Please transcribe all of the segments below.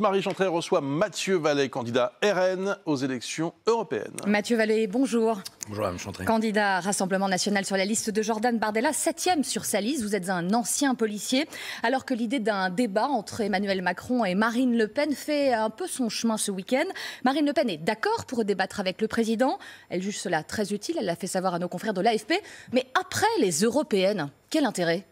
Marie Chantrey reçoit Mathieu Vallet, candidat RN aux élections européennes. Mathieu Vallet, bonjour. Bonjour Mme Chantrey. Candidat Rassemblement National sur la liste de Jordan Bardella, 7e sur sa liste. Vous êtes un ancien policier. Alors que l'idée d'un débat entre Emmanuel Macron et Marine Le Pen fait un peu son chemin ce week-end. Marine Le Pen est d'accord pour débattre avec le président. Elle juge cela très utile. Elle l'a fait savoir à nos confrères de l'AFP. Mais après les européennes, quel intérêt ?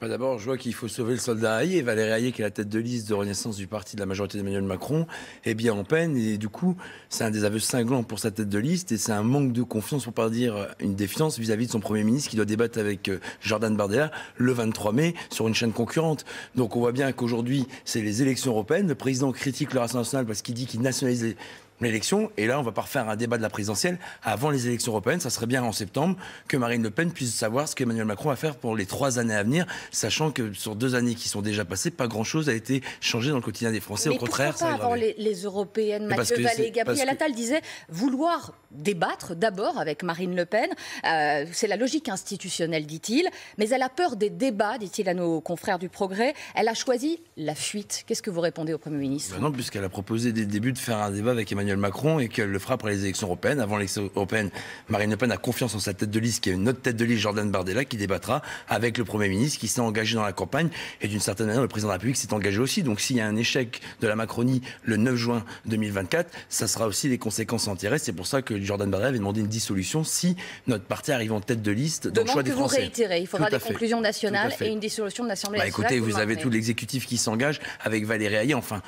D'abord, je vois qu'il faut sauver le soldat Haye. Valérie Haye, qui est la tête de liste de renaissance du parti de la majorité d'Emmanuel Macron, est bien en peine. Et du coup, c'est un des aveux cinglants pour sa tête de liste. Et c'est un manque de confiance, pour pas dire une défiance, vis-à-vis de son Premier ministre qui doit débattre avec Jordan Bardella le 23 mai sur une chaîne concurrente. Donc on voit bien qu'aujourd'hui, c'est les élections européennes. Le président critique le Rassemblement national parce qu'il dit qu'il nationalise l'élection, et là on va pas refaire un débat de la présidentielle avant les élections européennes. Ça serait bien en septembre que Marine Le Pen puisse savoir ce qu'Emmanuel Macron va faire pour les 3 années à venir, sachant que sur 2 années qui sont déjà passées, pas grand chose a été changé dans le quotidien des Français. Mais au contraire, pourquoi pas avant les européennes? Mathieu Vallet, Gabriel Attal disait vouloir débattre d'abord avec Marine Le Pen. C'est la logique institutionnelle, dit-il, mais elle a peur des débats, dit-il à nos confrères du Progrès. Elle a choisi la fuite. Qu'est-ce que vous répondez au Premier ministre? Non, puisqu'elle a proposé dès le début de faire un débat avec Emmanuel Macron et qu'elle le fera après les élections européennes. Avant les élections européennes, Marine Le Pen a confiance en sa tête de liste, qui est une autre tête de liste, Jordan Bardella, qui débattra avec le Premier ministre, qui s'est engagé dans la campagne. Et d'une certaine manière, le président de la République s'est engagé aussi. Donc s'il y a un échec de la Macronie le 9 juin 2024, ça sera aussi les conséquences en tirées. C'est pour ça que Jordan Bardella avait demandé une dissolution si notre parti arrive en tête de liste dans le choix des Français. Vous réitérez, il faudra des conclusions nationales et une dissolution de l'Assemblée nationale. Écoutez, vous avez tout l'exécutif qui s'engage avec Valérie Haye. Enfin,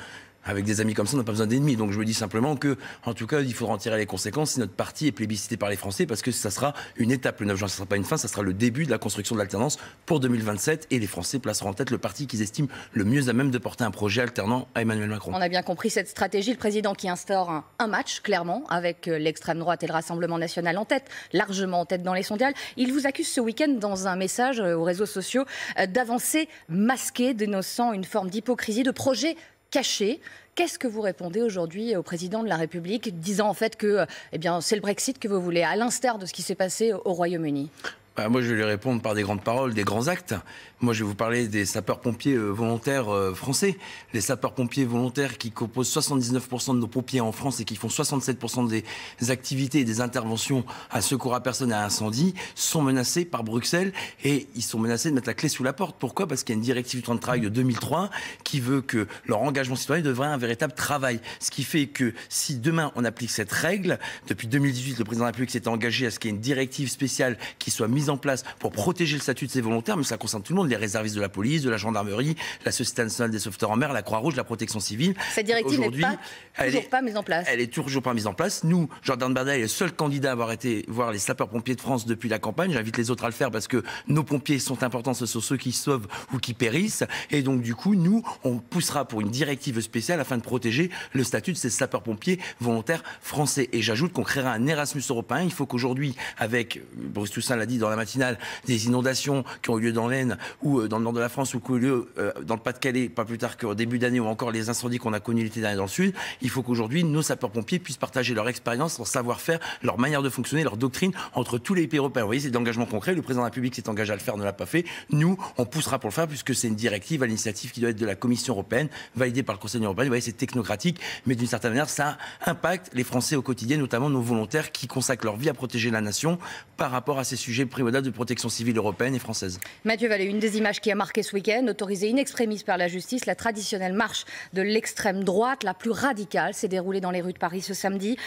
avec des amis comme ça, on n'a pas besoin d'ennemis. Donc je me dis simplement que, en tout cas, il faudra en tirer les conséquences si notre parti est plébiscité par les Français, parce que ça sera une étape. Le 9 juin, ça ne sera pas une fin, ça sera le début de la construction de l'alternance pour 2027. Et les Français placeront en tête le parti qu'ils estiment le mieux à même de porter un projet alternant à Emmanuel Macron. On a bien compris cette stratégie. Le président qui instaure un match, clairement, avec l'extrême droite et le Rassemblement national en tête, largement en tête dans les sondages. Il vous accuse ce week-end dans un message aux réseaux sociaux d'avancer masqué, dénonçant une forme d'hypocrisie, de projet caché. Qu'est-ce que vous répondez aujourd'hui au président de la République, disant en fait que c'est le Brexit que vous voulez, à l'instar de ce qui s'est passé au Royaume-Uni? Moi, je vais lui répondre par des grandes paroles, des grands actes. Moi, je vais vous parler des sapeurs-pompiers volontaires français. Les sapeurs-pompiers volontaires qui composent 79% de nos pompiers en France et qui font 67% des activités et des interventions à secours à personne et à incendie sont menacés par Bruxelles, et ils sont menacés de mettre la clé sous la porte. Pourquoi? Parce qu'il y a une directive du temps de travail de 2003 qui veut que leur engagement citoyen devienne un véritable travail. Ce qui fait que si demain on applique cette règle, depuis 2018, le président de la République s'est engagé à ce qu'il y ait une directive spéciale qui soit mise en place pour protéger le statut de ces volontaires, mais ça concerne tout le monde, les réservistes de la police, de la gendarmerie, la Société nationale des sauveteurs en mer, la Croix-Rouge, la protection civile. Cette directive n'est toujours pas mise en place. Elle est toujours pas mise en place. Nous, Jordan Bardella est le seul candidat à avoir été voir les sapeurs-pompiers de France depuis la campagne. J'invite les autres à le faire parce que nos pompiers sont importants, ce sont ceux qui sauvent ou qui périssent. Et donc, du coup, nous, on poussera pour une directive spéciale afin de protéger le statut de ces sapeurs-pompiers volontaires français. Et j'ajoute qu'on créera un Erasmus européen. Il faut qu'aujourd'hui, avec, Bruce Toussaint l'a dit dans la matinale, des inondations qui ont eu lieu dans l'Aisne ou dans le nord de la France, ou qui ont eu lieu dans le Pas-de-Calais, pas plus tard qu'au début d'année, ou encore les incendies qu'on a connus l'été dernier dans le sud, il faut qu'aujourd'hui nos sapeurs-pompiers puissent partager leur expérience, leur savoir-faire, leur manière de fonctionner, leur doctrine entre tous les pays européens. Vous voyez, c'est d'engagement concret. Le président de la République s'est engagé à le faire, ne l'a pas fait. Nous, on poussera pour le faire, puisque c'est une directive à l'initiative qui doit être de la Commission européenne, validée par le Conseil européen. Vous voyez, c'est technocratique, mais d'une certaine manière, ça impacte les Français au quotidien, notamment nos volontaires qui consacrent leur vie à protéger la nation par rapport à ces sujets primordiaux de protection civile européenne et française. Mathieu Vallet, une des images qui a marqué ce week-end, autorisée in extremis par la justice, la traditionnelle marche de l'extrême droite, la plus radicale, s'est déroulée dans les rues de Paris ce samedi.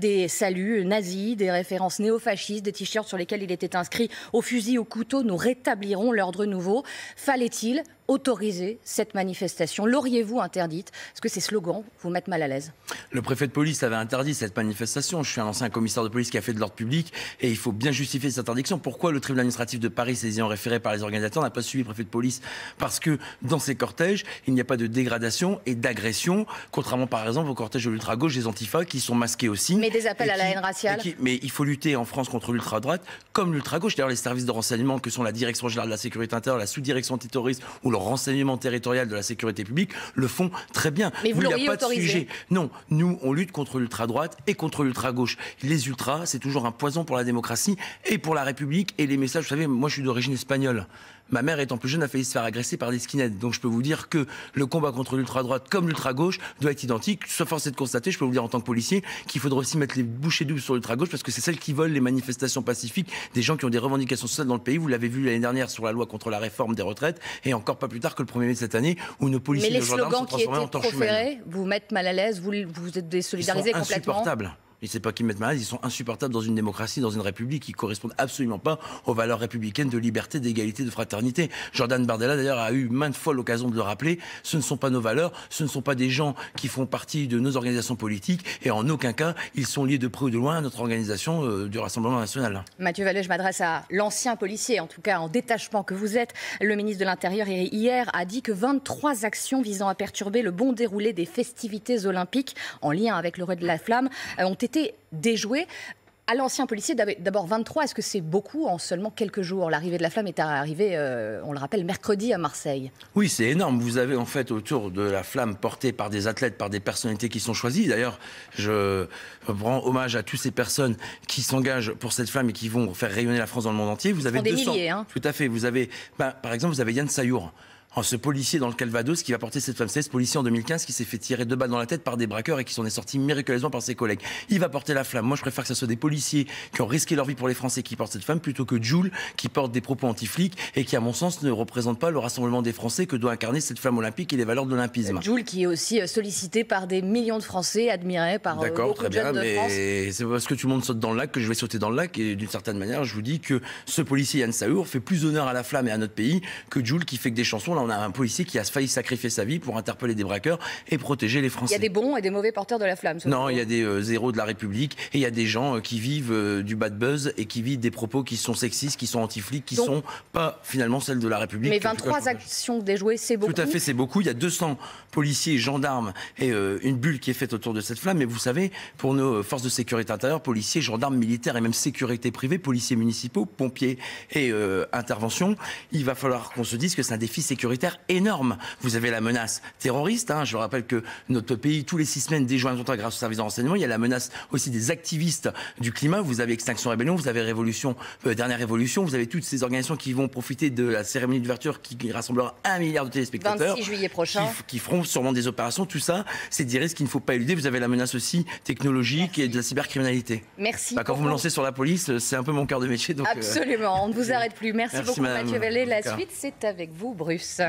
Des saluts nazis, des références néofascistes, des t-shirts sur lesquels il était inscrit « Au fusil, au couteau, nous rétablirons l'ordre nouveau ». Fallait-il autoriser cette manifestation? L'auriez-vous interdite? Est-ce que ces slogans vous mettent mal à l'aise? Le préfet de police avait interdit cette manifestation. Je suis un ancien commissaire de police qui a fait de l'ordre public et il faut bien justifier cette interdiction. Pourquoi le tribunal administratif de Paris, saisi en référé par les organisateurs, n'a pas suivi le préfet de police? Parce que dans ces cortèges, il n'y a pas de dégradation et d'agression, contrairement par exemple au cortège de l'ultra-gauche, des antifas qui sont masqués aussi. Mais des appels à la haine raciale. Mais il faut lutter en France contre l'ultra-droite comme l'ultra-gauche. D'ailleurs, les services de renseignement que sont la Direction générale de la sécurité intérieure, la sous-direction antiterroriste ou le renseignement territorial de la sécurité publique le font très bien. Mais vous l'auriez autorisé? Non, nous, on lutte contre l'ultra-droite et contre l'ultra-gauche. Les ultras, c'est toujours un poison pour la démocratie et pour la République et les messages. Vous savez, moi, je suis d'origine espagnole. Ma mère, étant plus jeune, a failli se faire agresser par des skinheads. Donc je peux vous dire que le combat contre l'ultra-droite comme l'ultra-gauche doit être identique. Sauf force est de constater, je peux vous dire en tant que policier, qu'il faudra aussi mettre les bouchées doubles sur l'ultra-gauche parce que c'est celle qui vole les manifestations pacifiques des gens qui ont des revendications sociales dans le pays. Vous l'avez vu l'année dernière sur la loi contre la réforme des retraites et encore pas plus tard que le 1er mai de cette année où nos policiers et nos gendarmes sont transformés en torches humaines. Mais les slogans qui étaient proférés vous mettent mal à l'aise, vous êtes désolidarisés complètement. Insupportables. Et c'est pas qu'ils mettent mal à l'aise, ils sont insupportables dans une démocratie, dans une république qui correspondent absolument pas aux valeurs républicaines de liberté, d'égalité, de fraternité. Jordan Bardella d'ailleurs a eu maintes fois l'occasion de le rappeler, ce ne sont pas nos valeurs, ce ne sont pas des gens qui font partie de nos organisations politiques et en aucun cas ils sont liés de près ou de loin à notre organisation du Rassemblement national. Mathieu Vallet, je m'adresse à l'ancien policier, en tout cas en détachement que vous êtes. Le ministre de l'Intérieur hier a dit que 23 actions visant à perturber le bon déroulé des festivités olympiques en lien avec le Roi de la Flamme ont été déjoué. À l'ancien policier, d'abord 23, est-ce que c'est beaucoup en seulement quelques jours? L'arrivée de la flamme est arrivée, on le rappelle, mercredi à Marseille. Oui, c'est énorme. Vous avez en fait autour de la flamme portée par des athlètes, par des personnalités qui sont choisies. D'ailleurs, je rends hommage à toutes ces personnes qui s'engagent pour cette flamme et qui vont faire rayonner la France dans le monde entier. Vous avez 200. Milliers, hein. Tout à fait. Vous avez, par exemple, vous avez Yann Sayour. Ce policier dans le Calvados qui va porter cette flamme, c'est ce policier en 2015 qui s'est fait tirer 2 balles dans la tête par des braqueurs et qui s'en est sorti miraculeusement par ses collègues. Il va porter la flamme. Moi, je préfère que ce soit des policiers qui ont risqué leur vie pour les Français qui portent cette flamme plutôt que Jules qui porte des propos anti-flics et qui, à mon sens, ne représente pas le rassemblement des Français que doit incarner cette flamme olympique et les valeurs de l'olympisme. Jules qui est aussi sollicité par des millions de Français, admiré par beaucoup de jeunes de France. Mais c'est parce que tout le monde saute dans le lac que je vais sauter dans le lac et d'une certaine manière, je vous dis que ce policier Yann Saour fait plus honneur à la flamme et à notre pays que Jules qui fait que des chansons. Là, on a un policier qui a failli sacrifier sa vie pour interpeller des braqueurs et protéger les Français. Il y a des bons et des mauvais porteurs de la flamme. Non, il y a des zéros de la République et il y a des gens qui vivent du bad buzz et qui vivent des propos qui sont sexistes, qui sont anti-flics, qui sont pas finalement celles de la République. Mais 23 actions déjouées, c'est beaucoup. Tout à fait, c'est beaucoup. Il y a 200 policiers, gendarmes et une bulle qui est faite autour de cette flamme. Mais vous savez, pour nos forces de sécurité intérieure, policiers, gendarmes, militaires et même sécurité privée, policiers municipaux, pompiers et intervention, il va falloir qu'on se dise que c'est un défi sécuritaire énorme. Vous avez la menace terroriste. Je rappelle que notre pays, tous les 6 semaines, déjoue un attentat grâce au service de renseignement. Il y a la menace aussi des activistes du climat. Vous avez Extinction Rébellion, vous avez Dernière Révolution. Vous avez toutes ces organisations qui vont profiter de la cérémonie d'ouverture qui rassemblera 1 milliard de téléspectateurs. 26 juillet prochain. Qui feront sûrement des opérations. Tout ça, c'est des risques qu'il ne faut pas éluder. Vous avez la menace aussi technologique et de la cybercriminalité. Merci. Quand vous me lancez sur la police, c'est un peu mon cœur de métier. Donc, absolument, on ne vous arrête plus. Merci beaucoup madame, Mathieu Vallet. La suite, c'est avec vous, Bruce.